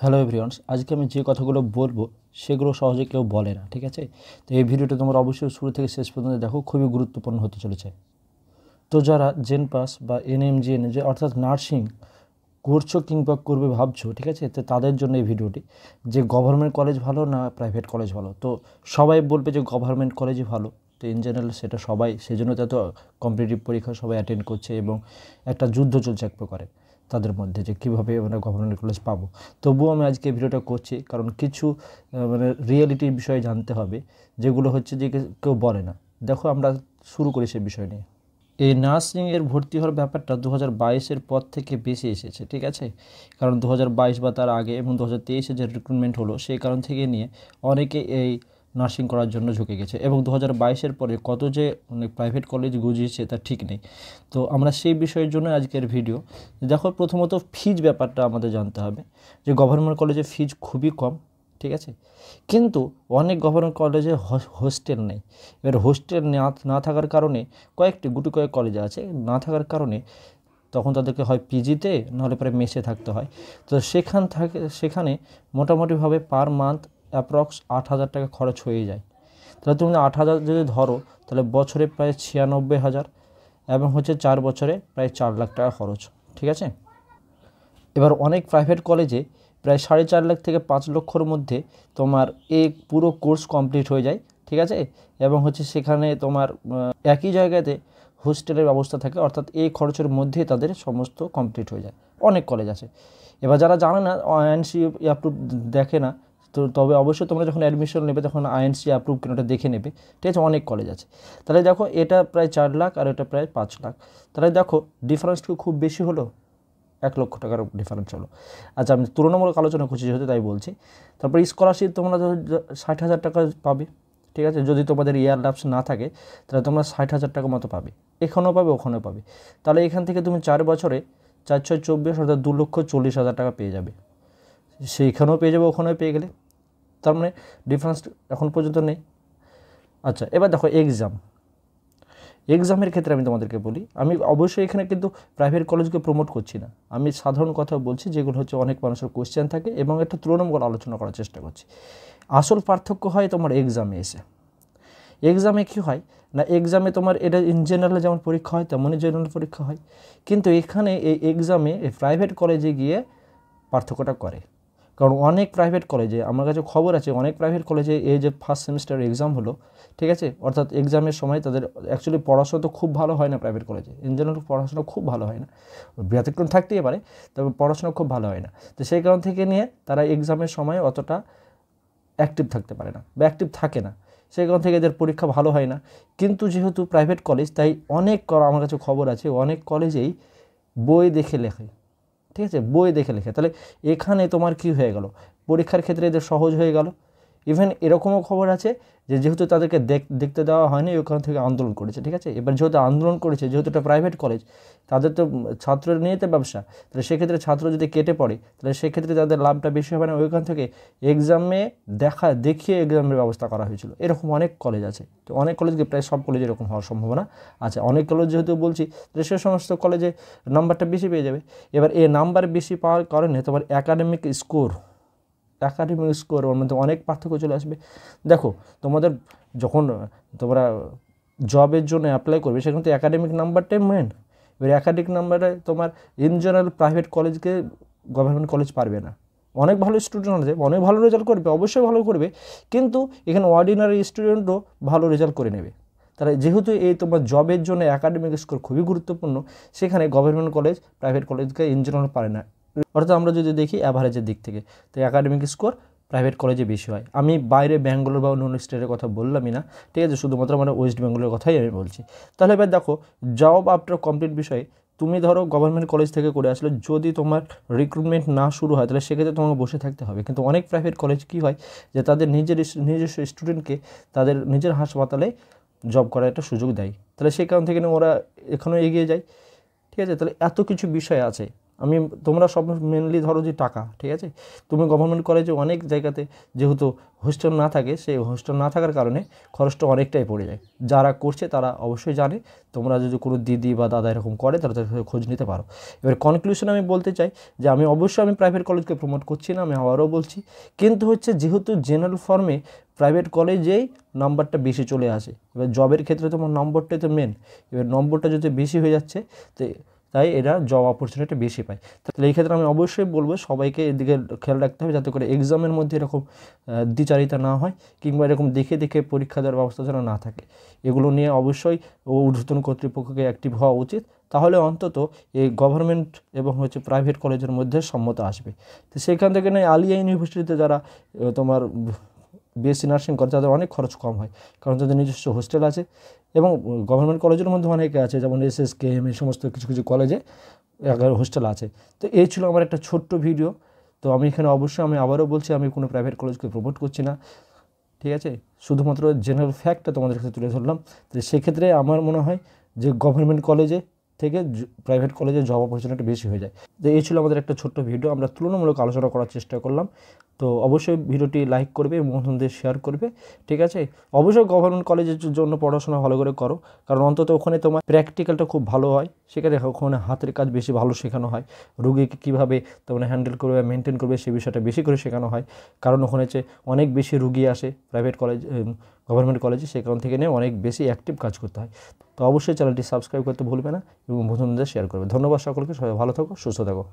Hello everyone's, আজকে আমি যে কথাগুলো বলবো সেগুলো সহজে কেউ বলে না, ঠিক আছে? তো এই ভিডিওটা তোমরা অবশ্যই শুরু থেকে শেষ পর্যন্ত দেখো, খুবই গুরুত্বপূর্ণ হতে চলেছে। তো যারা জেন পাস বা এনএমজি অর্থাৎ নার্সিং করছো কিংবা করবে ভাবছো, ঠিক আছে, তো তাদের জন্য এই ভিডিওটি, যে গভর্নমেন্ট কলেজ ভালো না প্রাইভেট কলেজ ভালো। তো সবাই বলবে যে গভর্নমেন্ট কলেজই ভালো। তো ইন জেনারেল সেটা সবাই, সেজন্য তো কম্পিটিটিভ পরীক্ষা সবাই অ্যাটেন্ড করছে এবং একটা যুদ্ধ চলছে এক প্রকারে তাদের মধ্যে, যে কীভাবে আমরা গভর্নমেন্ট কলেজ পাবো। তবুও আমি আজকে এই ভিডিওটা করছি কারণ কিছু মানে রিয়েলিটির বিষয়ে জানতে হবে, যেগুলো হচ্ছে যে কেউ বলে না। দেখো, আমরা শুরু করি সেই বিষয় নিয়ে। এই নার্সিংয়ের ভর্তি হওয়ার ব্যাপারটা 2022-এর পর থেকে বেশি এসেছে, ঠিক আছে? কারণ 2022 বা তার আগে এবং 2023-এ যে রিক্রুটমেন্ট হলো সেই কারণ থেকে নিয়ে অনেকে এই নার্সিং করার জন্য ঝুঁকে গেছে, এবং 2022-এর পরে কত যে প্রাইভেট কলেজ গজিয়েছে তা ঠিক নেই। তো আমরা সেই বিষয়ের জন্য আজকের ভিডিও। দেখো, প্রথমত ফিজ ব্যাপারটা আমাদের জানতে হবে, যে গভর্নমেন্ট কলেজে ফিজ খুবই কম, ঠিক আছে? কিন্তু অনেক গভর্নমেন্ট কলেজে হোস্টেল নেই। এবার হোস্টেল না থাকার কারণে গুটি কয়েক কলেজ আছে, না থাকার কারণে তখন তাদেরকে হয় পিজিতে নাহলে পরে মেসে থাকতে হয়। তো সেখানে মোটামুটিভাবে পার মান্থ অ্যাপ্রক্স 8,000 টাকা খরচ হয়ে যায়। তাহলে তুমি 8,000 যদি ধরো, তাহলে বছরে প্রায় 96,000, এবং হচ্ছে 4 বছরে প্রায় 4 লাখ টাকা খরচ, ঠিক আছে? এবার অনেক প্রাইভেট কলেজে প্রায় 4.5 লাখ থেকে 5 লক্ষর মধ্যে তোমার এই পুরো কোর্স কমপ্লিট হয়ে যায়, ঠিক আছে? এবং হচ্ছে সেখানে তোমার একই জায়গাতে হোস্টেলের ব্যবস্থা থাকে, অর্থাৎ এই খরচের মধ্যে তাদের সমস্ত কমপ্লিট হয়ে যায়। অনেক কলেজ আছে। এবার যারা জানে না, আইএনসি অ্যাপ্রুভ দেখে না, তো তবে অবশ্যই তোমরা যখন অ্যাডমিশন নেবে তখন আইএনসি অ্যাপ্রুভ কিনা ওটা দেখে নেবে, ঠিক আছে? অনেক কলেজ আছে। তাহলে দেখো, এটা প্রায় 4 লাখ আর এটা প্রায় 5 লাখ। তাহলে দেখো, ডিফারেন্সটা খুব বেশি হলো, 1 লক্ষ টাকার ডিফারেন্স হলো। আচ্ছা, আমি তুলনামূলক আলোচনা করছি যেহেতু, তাই বলছি। তারপরে স্কলারশিপ তোমরা 60,000 টাকা পাবে, ঠিক আছে? যদি তোমাদের ইয়ার ল্যাপস না থাকে তাহলে তোমরা 60,000 টাকা মতো পাবে, এখানেও পাবে ওখানেও পাবে। তাহলে এখান থেকে তুমি 4 বছরে 4 6 24 অর্থাৎ 2,40,000 টাকা পেয়ে যাবে। সেইখানেও পেয়ে যাবে, ওখানেও পেয়ে গেলে। তার মানে ডিফারেন্স এখন পর্যন্ত নেই। আচ্ছা, এবার দেখো এক্সামের ক্ষেত্রে আমি তোমাদেরকে বলি, আমি অবশ্যই এখানে কিন্তু প্রাইভেট কলেজকে প্রমোট করছি না, আমি সাধারণ কথা বলছি, যেগুলো হচ্ছে অনেক মানুষের কোয়েশ্চেন থাকে এবং একটা তুলনামূলক আলোচনা করার চেষ্টা করছি। আসল পার্থক্য হয় তোমার এক্সামে এসে। এক্সামে কী হয় না, এক্সামে তোমার এটা ইন জেনারেলে যেমন পরীক্ষা হয় তেমনই জেনারেল পরীক্ষা হয়, কিন্তু এখানে এই এক্সামে এই প্রাইভেট কলেজে গিয়ে পার্থক্যটা করে। কারণ অনেক প্রাইভেট কলেজে, আমার কাছে খবর আছে, অনেক প্রাইভেট কলেজে এই যে ফার্স্ট সেমিস্টার এক্সাম হলো, ঠিক আছে, অর্থাৎ এক্সামের সময় তাদের অ্যাকচুয়ালি পড়াশোনা তো খুব ভালো হয় না প্রাইভেট কলেজে, ইন জেনারেল পড়াশোনা খুব ভালো হয় না, ব্যতিক্রম থাকতেই পারে, তবে পড়াশোনা খুব ভালো হয় না। তো সেই কারণ থেকে নিয়ে তারা এক্সামের সময় অতটা অ্যাক্টিভ থাকতে পারে না বা অ্যাক্টিভ থাকে না, সেই কারণ থেকে এদের পরীক্ষা ভালো হয় না। কিন্তু যেহেতু প্রাইভেট কলেজ, তাই আমার কাছে খবর আছে অনেক কলেজেই বই দেখে লেখে, ঠিক আছে? বই দেখে লেখে। তাহলে এখানে তোমার কি হয়ে গেল, পরীক্ষার ক্ষেত্রে এদের সহজ হয়ে গেল। ইভেন এরকমও খবর আছে যে যেহেতু তাদেরকে দেখতে দেওয়া হয়নি, ওখান থেকে আন্দোলন করেছে, ঠিক আছে? এবার যেহেতু আন্দোলন করেছে, যেহেতু এটা প্রাইভেট কলেজ, তাদের তো ছাত্রের নিয়ে তো ব্যবসা, তাহলে সেক্ষেত্রে ছাত্র যদি কেটে পড়ে তাহলে সেক্ষেত্রে তাদের লাভটা বেশি হবে না, ওইখান থেকে এক্সামে দেখিয়ে এক্সামের ব্যবস্থা করা হয়েছিল। এরকম অনেক কলেজ আছে। তো অনেক কলেজকে, প্রায় সব কলেজে এরকম হওয়ার সম্ভাবনা আছে। অনেক কলেজ যেহেতু বলছি, তাহলে সে সমস্ত কলেজে নাম্বারটা বেশি পেয়ে যাবে। এবার এই নাম্বার বেশি পাওয়ার কারণে তোমার একাডেমিক স্কোর ওর মধ্যে অনেক পার্থক্য চলে আসবে। দেখো, তোমাদের যখন তোমরা জবের জন্য অ্যাপ্লাই করবে, সেখানে তো একাডেমিক নাম্বারটাই মেন। এবার একাডেমিক নাম্বারে তোমার ইন জেনারেল প্রাইভেট কলেজকে গভর্নমেন্ট কলেজ পারবে না। অনেক ভালো স্টুডেন্ট আছে, অনেক ভালো রেজাল্ট করবে, অবশ্যই ভালো করবে, কিন্তু এখানে অর্ডিনারি স্টুডেন্টও ভালো রেজাল্ট করে নেবে। তাহলে যেহেতু এই তোমার জবের জন্য একাডেমিক স্কোর খুবই গুরুত্বপূর্ণ, সেখানে গভর্নমেন্ট কলেজ প্রাইভেট কলেজকে ইন জেনারেল পারে না। অর্থাৎ আমরা যদি দেখি অ্যাভারেজের দিক থেকে, তো একাডেমিক স্কোর প্রাইভেট কলেজে বেশি হয়। আমি বাইরে ব্যাঙ্গালোর বা অন্য স্টেটের কথা বললামই না, ঠিক আছে? শুধুমাত্র মানে ওয়েস্ট বেঙ্গলের কথাই আমি বলছি। তাহলে এবার দেখো, জব আফটার কমপ্লিট বিষয়ে, তুমি ধরো গভর্নমেন্ট কলেজ থেকে করে আসলে, যদি তোমার রিক্রুটমেন্ট না শুরু হয় তাহলে সেক্ষেত্রে তোমাকে বসে থাকতে হবে। কিন্তু অনেক প্রাইভেট কলেজ কী হয়, যে তাদের নিজস্ব স্টুডেন্টকে তাদের নিজের হাসপাতালে জব করার একটা সুযোগ দেয়, তাহলে সেই কারণ থেকে ওরা এখনও এগিয়ে যায়, ঠিক আছে? তাহলে এত কিছু বিষয় আছে, আমি তোমরা সব মেনলি ধরো যে টাকা, ঠিক আছে, তুমি গভর্নমেন্ট কলেজে অনেক জায়গাতে যেহেতু হোস্টেল না থাকে, সেই হোস্টেল না থাকার কারণে খরচটা অনেকটাই পড়ে যায়। যারা করছে তারা অবশ্যই জানে, তোমরা যদি কোনো দিদি বা দাদা এরকম করে তারা তাদের সাথে খোঁজ নিতে পারো। এবার কনক্লুশন আমি বলতে চাই যে আমি অবশ্যই প্রাইভেট কলেজকে প্রমোট করছি না, আমি আবারও বলছি, কিন্তু হচ্ছে যেহেতু জেনারেল ফর্মে প্রাইভেট কলেজেই নাম্বারটা বেশি চলে আসে, এবার জবের ক্ষেত্রে তোমার নম্বরটাই তো মেন, এবার নম্বরটা যদি বেশি হয়ে যাচ্ছে তো তাই এরা জব অপরচুনিটি বেশি পায়। তাহলে এই ক্ষেত্রে আমি অবশ্যই বলবো সবাইকে এদিকে খেয়াল রাখতে হবে যাতে করে এক্সামের মধ্যে এরকম দ্বিচারিতা না হয়, কিংবা এরকম দেখে দেখে পরীক্ষা দেওয়ার ব্যবস্থা যেন না থাকে। এগুলো নিয়ে অবশ্যই ঊর্ধ্বতন কর্তৃপক্ষকে অ্যাক্টিভ হওয়া উচিত, তাহলে অন্তত এই গভর্নমেন্ট এবং হচ্ছে প্রাইভেট কলেজের মধ্যে সম্মত আসবে। তো সেখান থেকে নয় আলিয়া ইউনিভার্সিটিতে যারা তোমার বিএসসি নার্সিং করে তাদের অনেক খরচ কম হয়, কারণ তাদের নিজস্ব হোস্টেল আছে, এবং গভর্নমেন্ট কলেজের মধ্যে অনেকে আছে, যেমন SSKM এই সমস্ত কিছু কিছু কলেজে হোস্টেল আছে। তো এই ছিল আমার একটা ছোট্ট ভিডিও। তো আমি এখানে অবশ্যই আমি আবারও বলছি, আমি কোনো প্রাইভেট কলেজকে প্রমোট করছি না, ঠিক আছে, শুধুমাত্র জেনারেল ফ্যাক্টটা তোমাদের কাছে তুলে ধরলাম। তো সেক্ষেত্রে আমার মনে হয় যে গভর্নমেন্ট কলেজে থেকে প্রাইভেট কলেজে জব অপরচুনিটি বেশি হয়ে যায়। তো এই ছিল আমাদের একটা ছোট্ট ভিডিও, আমরা তুলনামূলক আলোচনা করার চেষ্টা করলাম। তো অবশ্যই ভিডিওটি লাইক করবে এবং বন্ধুদের শেয়ার করবে, ঠিক আছে। অবশ্যই গভর্নমেন্ট কলেজের জন্য পড়াশোনা ভালো করে করো, কারণ অন্তত ওখানে তোমার প্র্যাকটিক্যালটা খুব ভালো হয়, সেখানে ওখানে হাতের কাজ বেশি ভালো শেখানো হয়, রুগীকে কীভাবে তোমরা হ্যান্ডেল করবে মেনটেন করবে সেই বিষয়টা বেশি করে শেখানো হয়, কারণ ওখানে হচ্ছে অনেক বেশি রুগী আসে প্রাইভেট কলেজ গভর্নমেন্ট কলেজে, সেই কারণ থেকে নিয়ে অনেক বেশি অ্যাক্টিভ কাজ করতে হয়। তো অবশ্যই চ্যানেলটি সাবস্ক্রাইব করতে ভুলবে না এবং বন্ধুদের শেয়ার করবে। ধন্যবাদ সকলকে, সবাই ভালো থাকো, সুস্থ থাকো।